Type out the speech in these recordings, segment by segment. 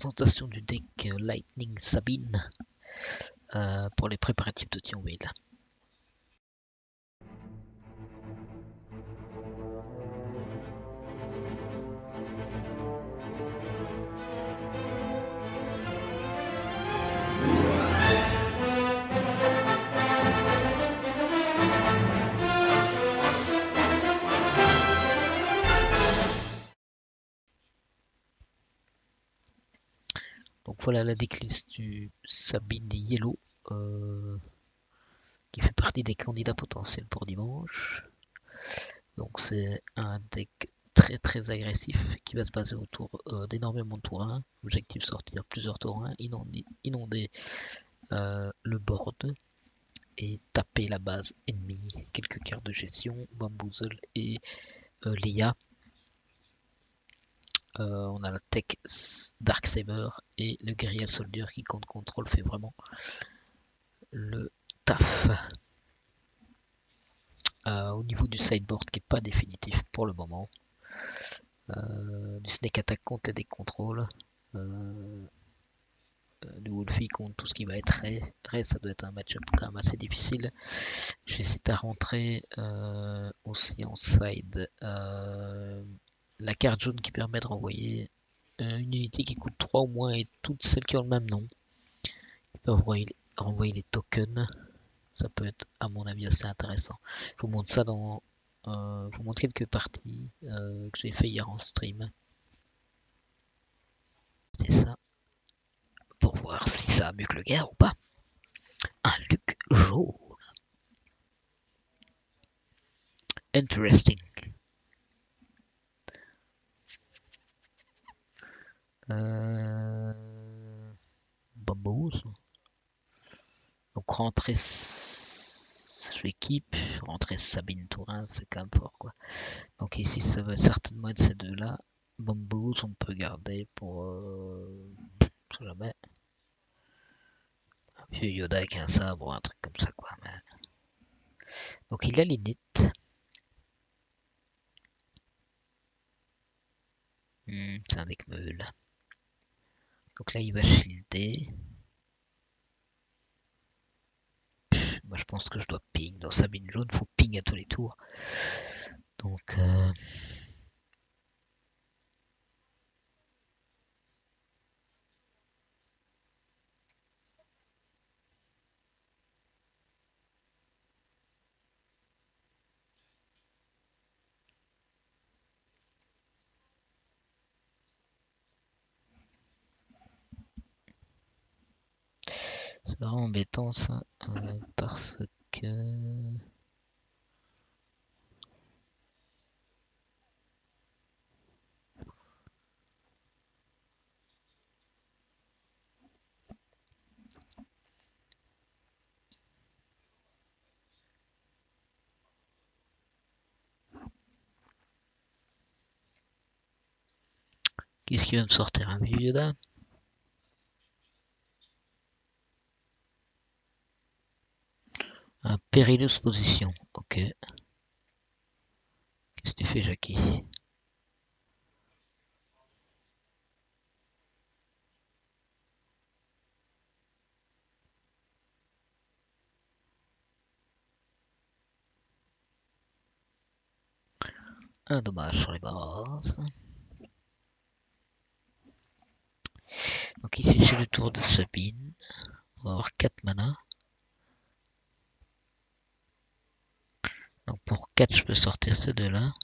présentation du deck Lightning Sabine pour les préparatifs de Thionville. Donc voilà la decklist du Sabine Yellow qui fait partie des candidats potentiels pour dimanche. Donc c'est un deck très agressif qui va se baser autour d'énormément de tours 1. Objectif sortir plusieurs tours 1, inonder le board et taper la base ennemie. Quelques cartes de gestion, Bamboozle et Leia. On a la tech Darksaber et le Guerrier Soldier qui compte contrôle fait vraiment le taf. Au niveau du sideboard qui n'est pas définitif pour le moment. Du Snake Attack compte des contrôles. Du Wolfie compte tout ce qui va être Ray. Ray, ça doit être un match-up quand même assez difficile. J'hésite à rentrer aussi en side la carte jaune qui permet de renvoyer une unité qui coûte 3 ou moins et toutes celles qui ont le même nom. Ils peuvent renvoyer les tokens. Ça peut être à mon avis assez intéressant. Je vous montre ça dans... je vous montre quelques parties que j'ai fait hier en stream. C'est ça. Pour voir si ça a mieux que le gars ou pas. Un Luc jaune. Interesting. Bambos. Donc rentrer, je équipe, rentrer Sabine Tourin, c'est quand même fort quoi. Donc ici ça va certainement être ces deux là. Bambos on peut garder pour jamais. Un vieux Yoda avec un sabre ou un truc comme ça quoi. Mais... Donc il a l'init. C'est un deck meule. Donc là il va shielder. Moi je pense que je dois ping. Dans Sabine jaune, faut ping à tous les tours. Donc c'est vraiment embêtant ça. Parce que... Qu'est-ce qui va me sortir un vieux Yoda? Un Perilous Position, ok. Qu'est-ce que tu fais, Jackie? Un dommage sur les bases. Donc ici c'est le tour de Sabine. On va avoir 4 mana. Donc pour 4 je peux sortir ces deux là.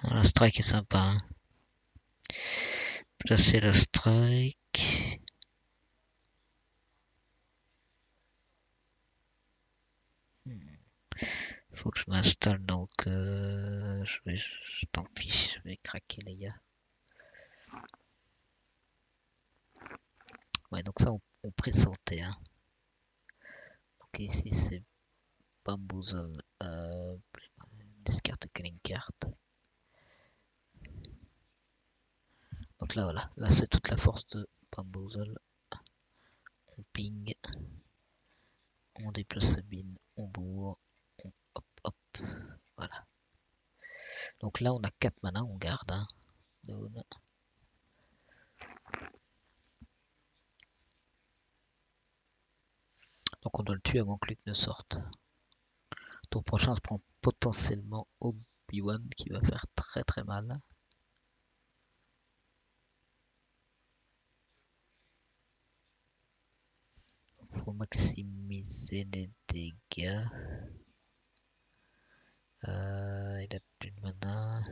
La strike est sympa. Hein. Placer la strike. Faut que je m'installe donc tant pis, je vais craquer les gars. Ouais donc ça on pressentait hein. Donc ici c'est Bamboozle, discarte killing card. Donc là voilà, là c'est toute la force de Bamboozle. On ping, on déplace Sabine, on bourre, hop hop, Donc là, on a 4 mana, on garde. Hein. Donc on doit le tuer avant que Luke ne sorte. Tour prochain, on se prend potentiellement Obi-Wan qui va faire très très mal. Faut maximiser les dégâts. Il a plus de mana.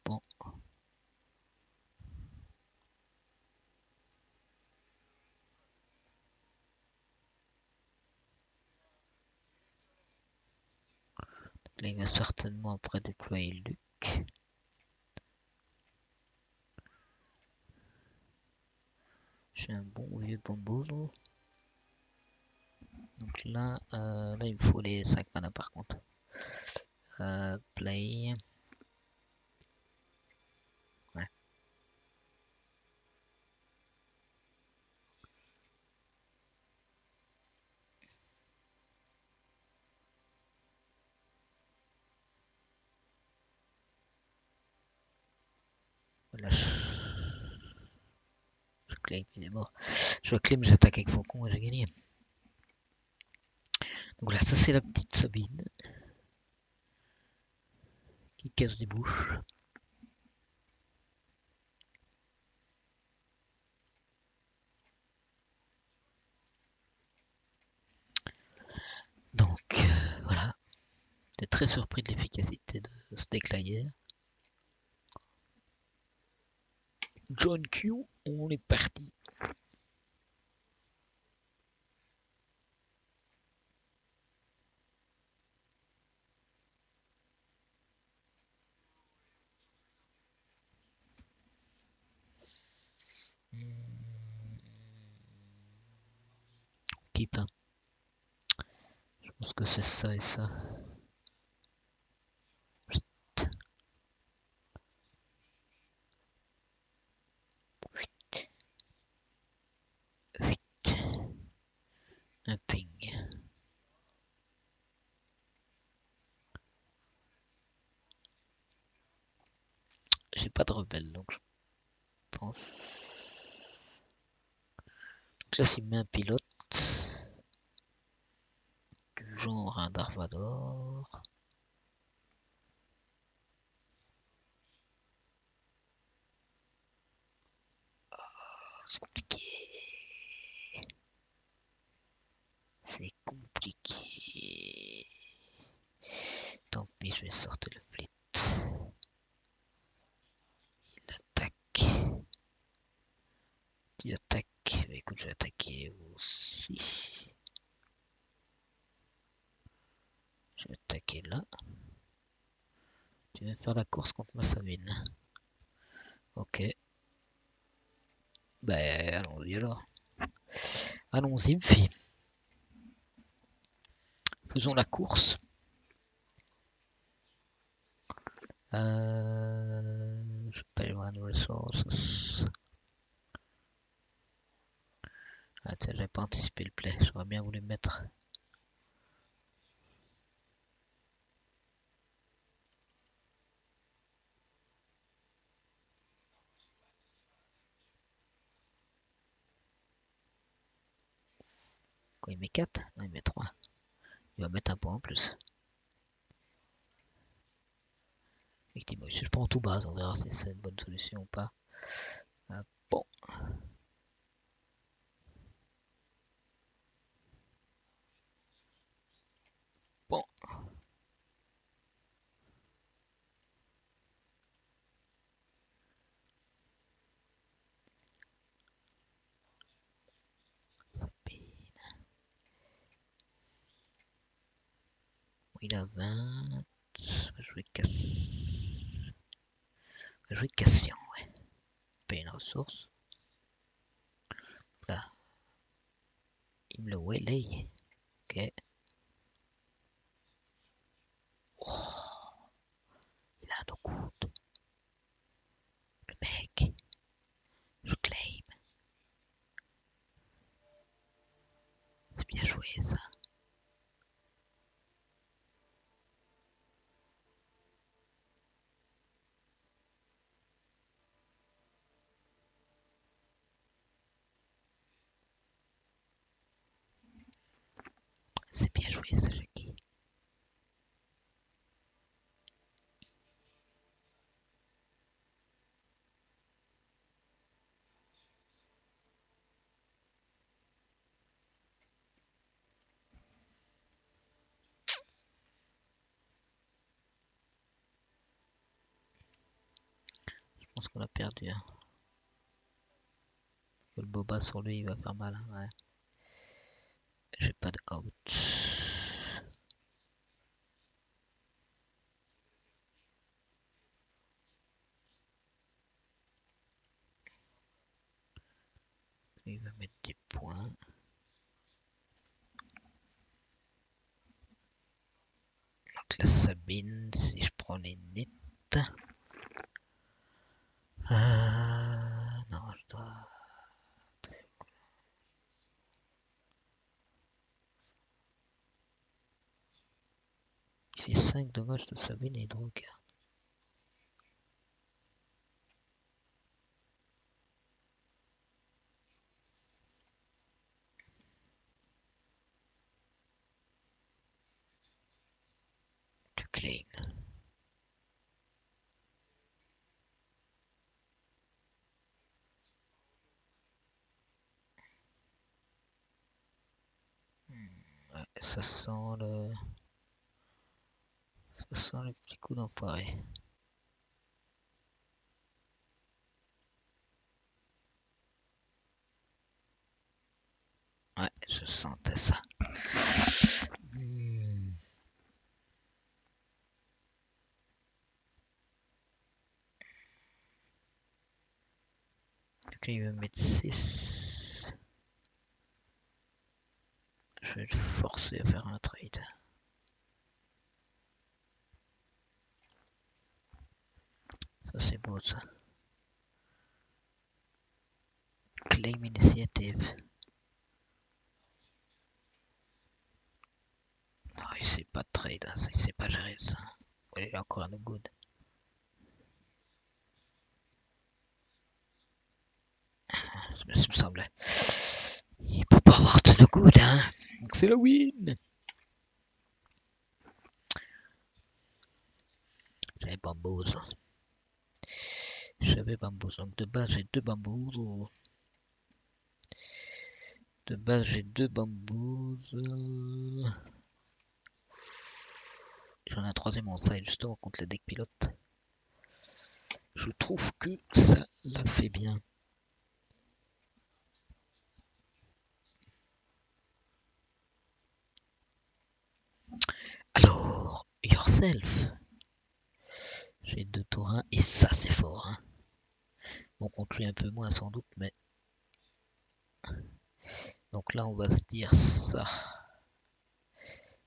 Bon. Là, il va certainement après déployer Luke. J'ai un bon vieux bambou. Donc là, il me faut les 5 mana par contre. Play. Ouais. Voilà, je claim, il est mort. Je claim, j'attaque avec Faucon et j'ai gagné. Donc là, ça c'est la petite Sabine qui casse des bouches. Donc voilà, j'étais très surpris de l'efficacité de ce deck-là. John Q, on est parti. Keep. Hein. Je pense que c'est ça et ça. Un ping. J'ai pas de rebelle donc je pense. Donc là, s'il met un pilote du genre un Darvador. C'est compliqué. C'est compliqué. Tant pis, je vais sortir le fleet. Il attaque. Il attaque. Mais écoute, je vais attaquer aussi. Je vais attaquer là. Tu veux faire la course contre ma Sabine. Ok. Ben, allons-y alors. Allons-y, fille. Faisons la course. Je pay one resources. Ah, j'avais pas anticipé le play. J'aurais bien voulu mettre. Quand il met 4, non, il met 3. Il va mettre un point en plus. Effectivement, je prends tout bas, on verra si c'est une bonne solution ou pas. Bon. Bon. Il a 20. On va jouer Cass. On va jouer Cassian, ouais. Paye une ressource. Là. Il me le waylay. Ok. Oh. Il a un no-good. Le mec. C'est bien joué, ça, Jackie. Je pense qu'on a perdu. Hein. Le boba sur lui, il va faire mal. Hein, ouais. J'ai pas de out. Il va mettre des points. Donc la Sabine, si je prends les nets. Non, je dois... Il fait 5 dommages de Sabine et donc... Tu claim. Ouais, ça sent le... Ça sent le petit coup d'enfoiré. Ouais, je sentais ça. Donc là, il va mettre 6. Je vais le forcer à faire un trade. Ça, c'est beau, ça. Claim initiative. Non, il sait pas de trade, hein. Il sait pas gérer ça. Il est encore un no good. Ça me semblait. Il peut pas avoir de no good, hein. Donc c'est le win. J'avais bamboos. J'avais bamboos. Donc de base, j'ai 2 bamboos. De base, j'ai 2 bamboos. J'en ai un troisième en side justement contre les decks pilotes. Je trouve que ça l'a fait bien. Alors, yourself. J'ai 2 tours 1 et ça c'est fort. Hein. Bon, contre lui un peu moins sans doute, mais... Donc là on va se dire ça.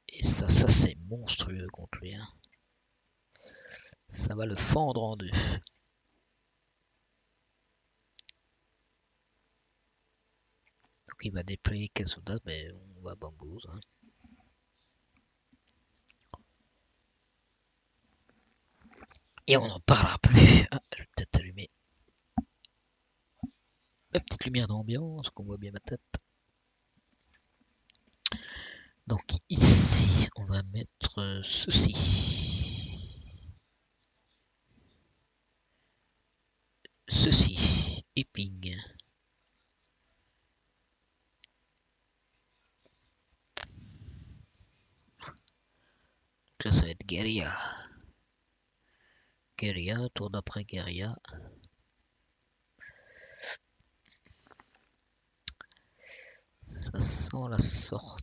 Et ça c'est monstrueux contre lui. Hein. Ça va le fendre en deux. Donc il va déployer Kazuda, mais on va bambouze. Hein. Et on n'en parlera plus. Ah, je vais peut-être allumer la petite lumière d'ambiance, qu'on voit bien ma tête. Donc ici, on va mettre ceci. Ceci. Et ping. Donc là, ça va être guérilla. Guérilla, tour d'après guérilla. Ça sent la sortie.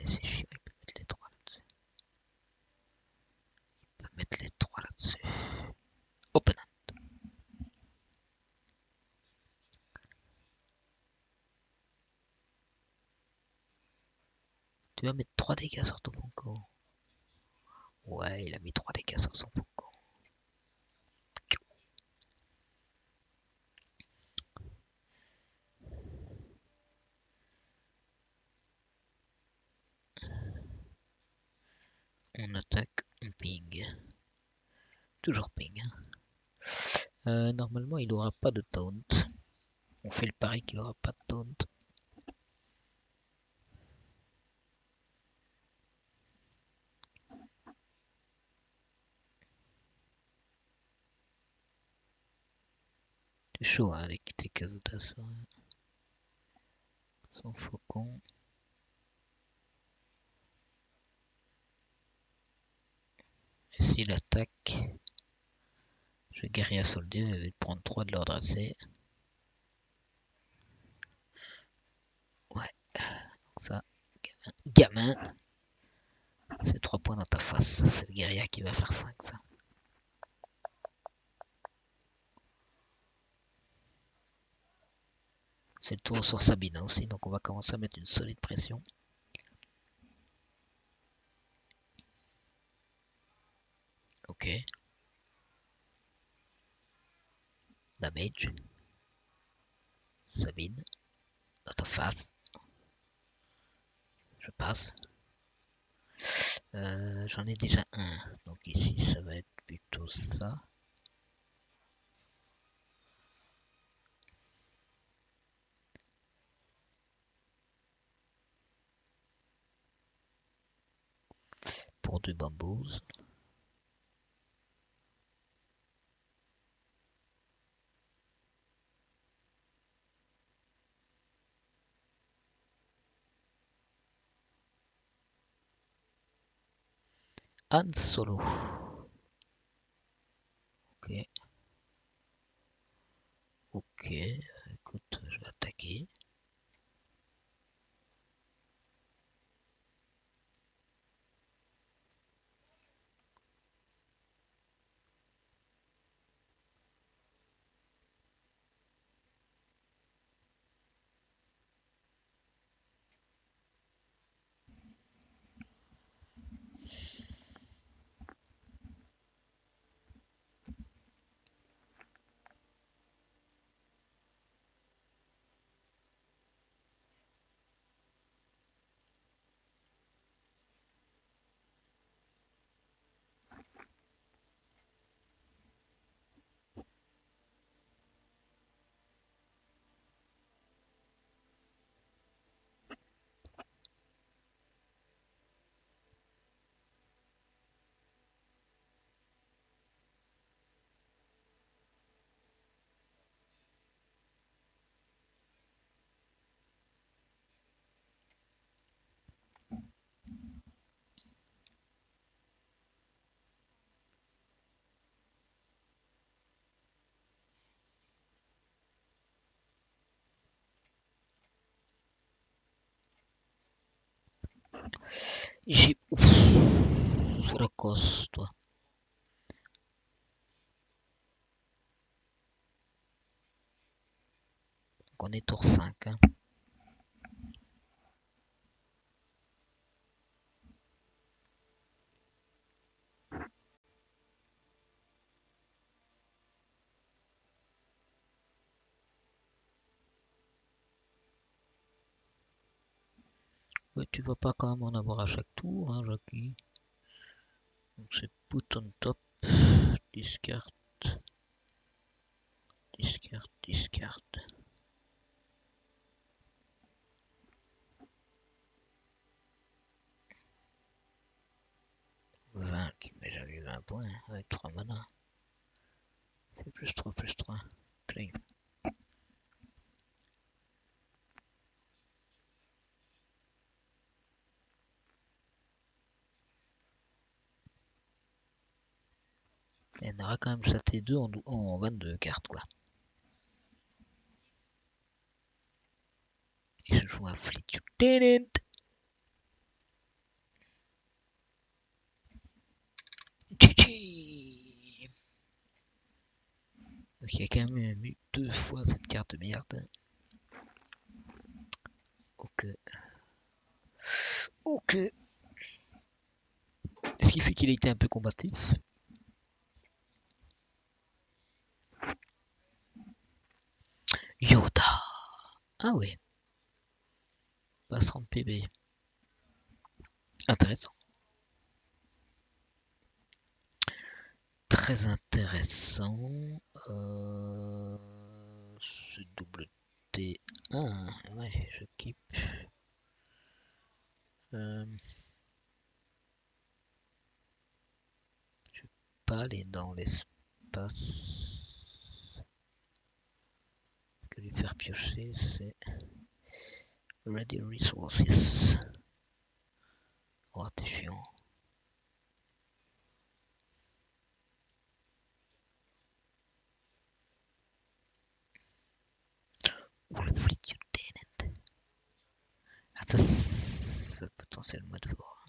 C'est chiant, il peut mettre les 3 là-dessus. Il peut mettre les 3 là-dessus. Open. Tu vas mettre 3 dégâts sur ton Funko. Ouais, il a mis 3 dégâts sur son Funko. On attaque, on ping. Toujours ping. Normalement, il n'aura pas de taunt. On fait le pari qu'il n'aura pas de taunt. C'est chaud, hein, les quitter Kazuta sans faucon. Et s'il attaque, je vais guerrier à soldier, il va prendre 3 de l'ordre assez. Ouais, ça, gamin, c'est 3 points dans ta face. C'est le guerrier qui va faire 5, ça. C'est le tour sur Sabina aussi, donc on va commencer à mettre une solide pression. Ok. Damage. Sabine. Dans ta face. Je passe. J'en ai déjà un. Donc ici, ça va être plutôt ça. Pour 2 bambous. Han Solo. Ok. Ok. Écoute, je vais attaquer. J'ai... Ouf, c'est la cosse, toi. Donc on est tour 5. Hein. Ouais, tu vas pas quand même en avoir à chaque tour, hein, Jackie. Donc c'est put on top. Discard. Discard, discard. 20, mais j'avais eu 20 points hein, avec 3 mana. C'est plus 3, plus 3. Cling. Et on aura quand même châté 2 en 22 cartes, quoi. Et je joue un fleet. GG. Donc il y a quand même eu 2 fois cette carte de merde. Ok. Ok. Ce qui fait qu'il a été un peu combatif. Yoda. Ah ouais. Passe 30 PB. Intéressant. Très intéressant. Ce double T1. Ouais, je kiffe. Je vais pas aller dans l'espace. piocher, c'est Ready Resources. Oh, t'es chiant. Ou le Fleet Lieutenant. Ah, ça, c'est potentiellement de fort.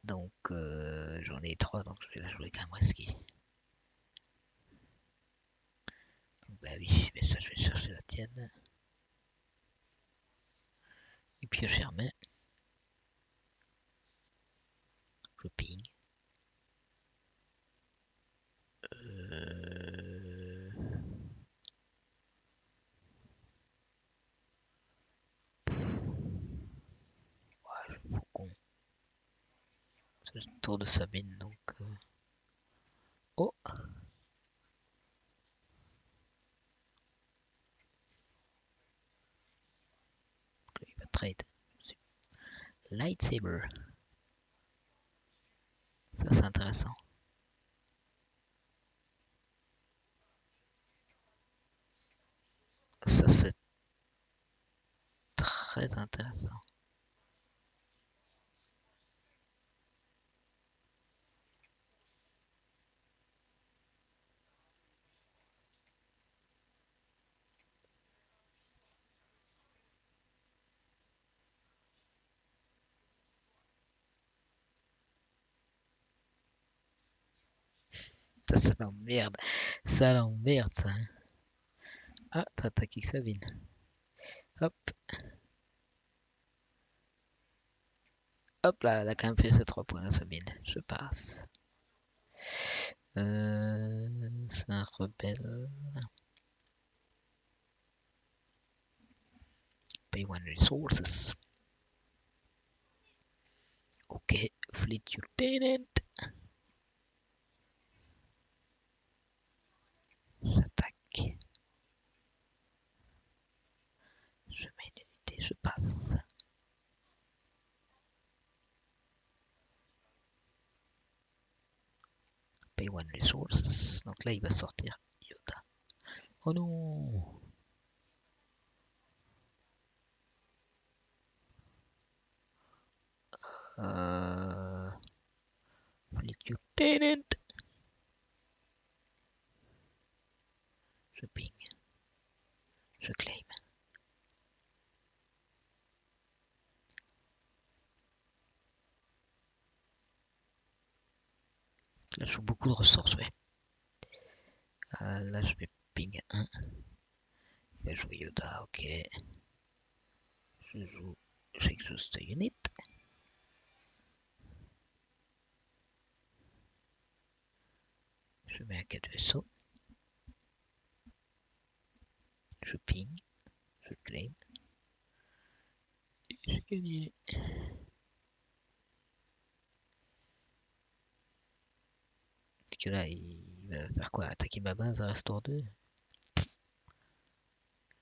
Donc, j'en ai 3, donc je vais la jouer quand même risqué. Bah oui, mais ça, je vais chercher la tienne. Et puis, je remets. Je ping. Ouais, je suis con. C'est le tour de Sabine, donc... Oh! Il va trade. Lightsaber. Ça, c'est intéressant. Ça, c'est très intéressant. Ça l'emmerde. Ça l'emmerde, ça. Ah, t'as attaqué Sabine. Hop. Hop là, elle a quand même fait ses 3 points, la Sabine. Je passe. C'est un rebelle. Pay 1 resources. Ok, Fleet Lieutenant. J'attaque. Je mets une unité, je passe. Pay 1 resources. Donc là, il va sortir Yoda. Oh non! Fleet Lieutenant. Je ping. Je claim. Là, je joue beaucoup de ressources, ouais. Là, je vais ping 1. Il va jouer Yoda, ok. Je joue Just Unit. Je mets un 4 vaisseaux. Je ping. Je claim. Et j'ai gagné. Que là, il va faire quoi? Attaquer ma base à Restore 2?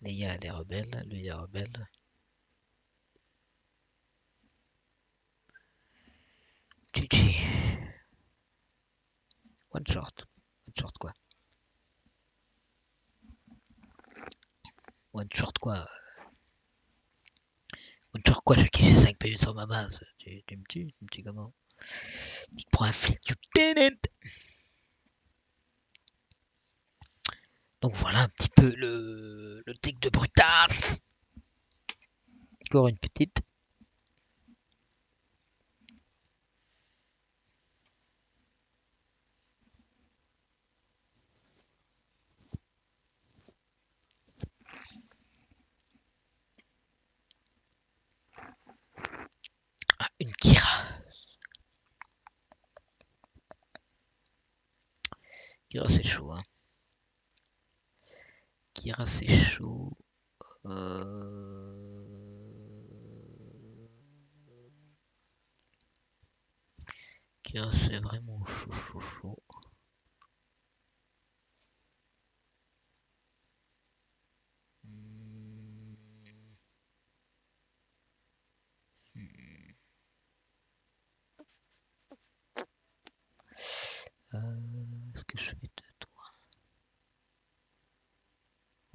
Leia, elle est rebelle. Lui, il est rebelle. GG. One short. One short quoi? One short quoi? One short quoi? J'ai kiffé 5 PV sur ma base. Tu me tues? Tu me tues comment? Tu te prends un flic du Tenet. Donc voilà un petit peu le deck de Brutas. Encore une petite. Ah, une Kira. Kira c'est chaud hein. Kira c'est chaud. Kira c'est vraiment chaud. Hmm. Est-ce que je fais 2 tours?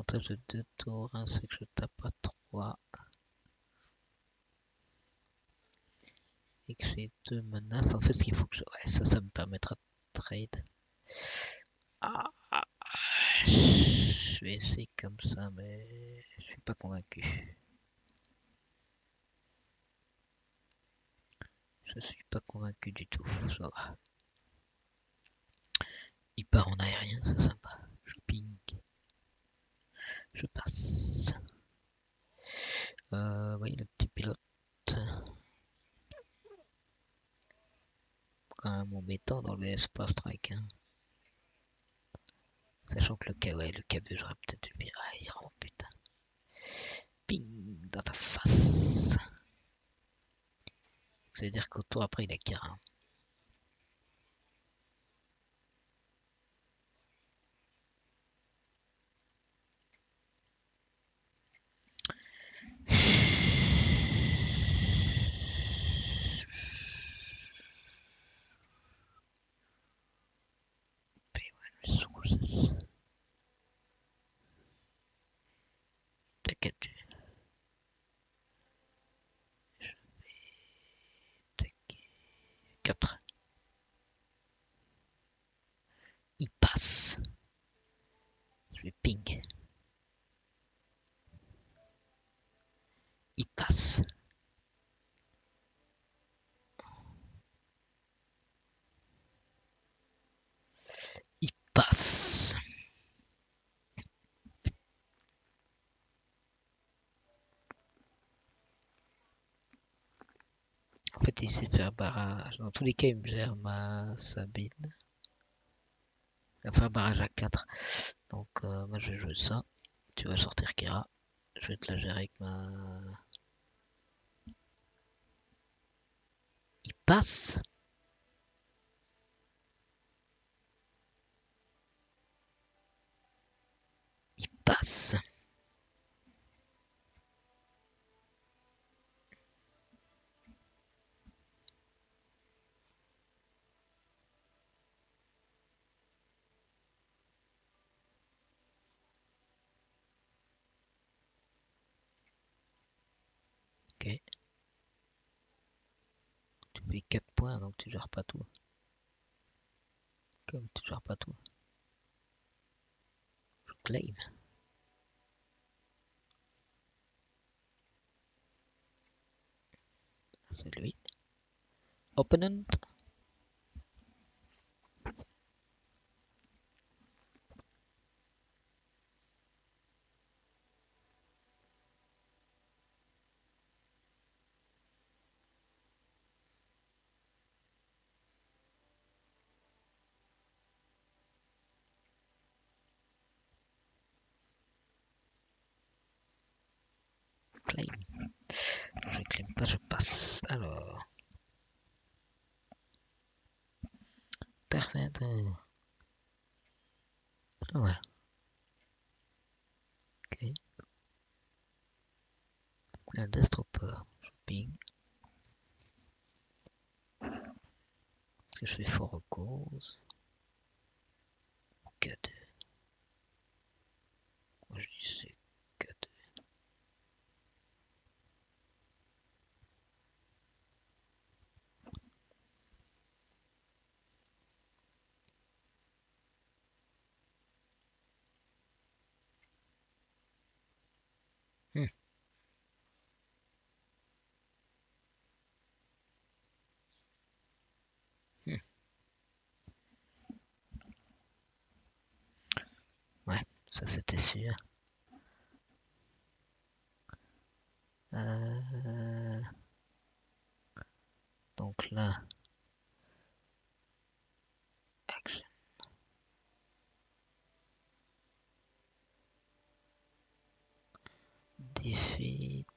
l'avantage de 2 tours, hein, c'est que je tape à 3. Et que j'ai 2 menaces. En fait, ce qu'il faut que je... Ouais, ça me permettra de trade. Ah, je vais essayer comme ça, mais je suis pas convaincu. Je suis pas convaincu du tout. Ça va. Il part en aérien, c'est sympa. Je ping. Je passe. Oui, le petit pilote. Quand même embêtant dans le VS pas strike. Hein. Sachant que le K2, j'aurais peut-être dû bien. Ah, il rentre, putain. Ping dans ta face. Ça veut dire qu'au tour après, il a Kira. T'inquiète. Je vais attaquer. 4. Il passe. Je vais ping. Il passe. Il passe. En fait, il sait faire barrage. Dans tous les cas, il me gère ma Sabine. Il va faire barrage à 4. Donc, moi, je vais jouer ça. Tu vas sortir Kira. Je vais te la gérer avec ma... Il passe. Il passe. Ok. Tu fais 4 points, donc tu gères pas tout. Comme tu gères pas tout. Je claim. C'est lui. Opponent. Claim. Je claim pas, je passe. Alors. Internet. Ouais. Ok. La Destropper. Je ping. Est-ce que je fais fort aux causes? K2. Moi je dis c'est K2. Hmm. Hmm. Ouais, ça c'était sûr. Donc là, action. Defeat.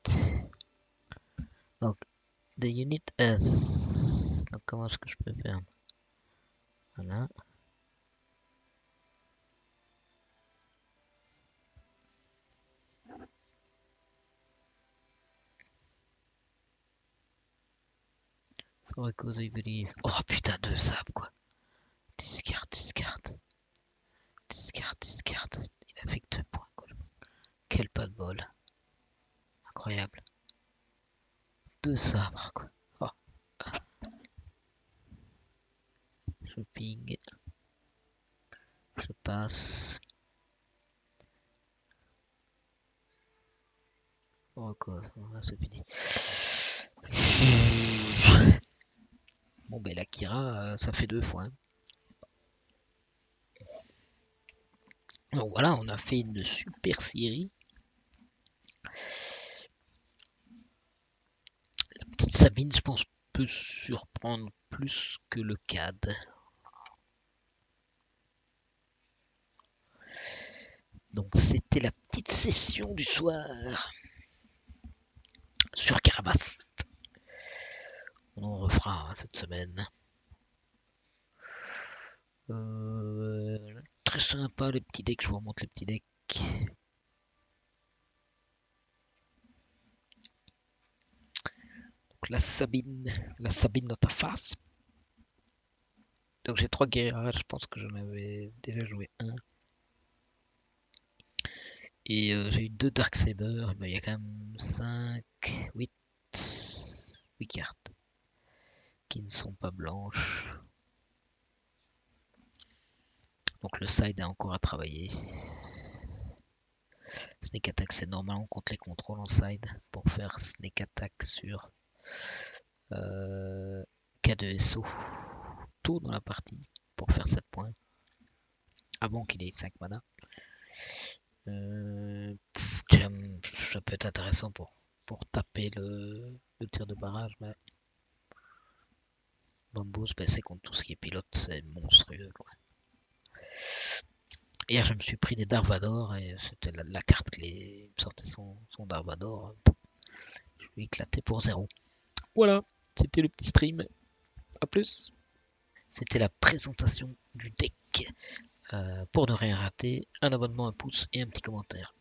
Donc, the unit S. Donc, comment est-ce que je peux faire? Voilà. For cause I believe. Oh putain, 2 sables quoi. Discard. Il a fait que 2 points quoi. incroyable. 2 sabres, quoi. Oh. Shopping. Je passe. Oh quoi, c'est fini. Bon ben l'Akira, ça fait 2 fois. Hein. Donc voilà, on a fait une super série. La petite Sabine, je pense, peut surprendre plus que le CAD. Donc c'était la petite session du soir sur Carabas. On en refera cette semaine. Très sympa les petits decks, je vous remonte les petits decks. Donc, la Sabine dans ta face. Donc j'ai 3 guerriers, je pense que j'en avais déjà joué un. Et j'ai eu 2 Darksaber, mais il y a quand même 5, 8 cartes qui ne sont pas blanches. Donc le side est encore à travailler. Snake Attack, c'est normalement contre les contrôles en side pour faire Snake Attack sur K2SO tôt dans la partie pour faire 7 points avant qu'il ait 5 mana. Ça peut être intéressant pour taper le tir de barrage, mais Bambos, c'est contre tout ce qui est pilote, c'est monstrueux. Quoi. Hier, je me suis pris des Darvador et c'était la carte qui sortait son Darvador. Je lui ai éclaté pour 0. Voilà, c'était le petit stream. A plus. C'était la présentation du deck. Pour ne rien rater, un abonnement, un pouce et un petit commentaire.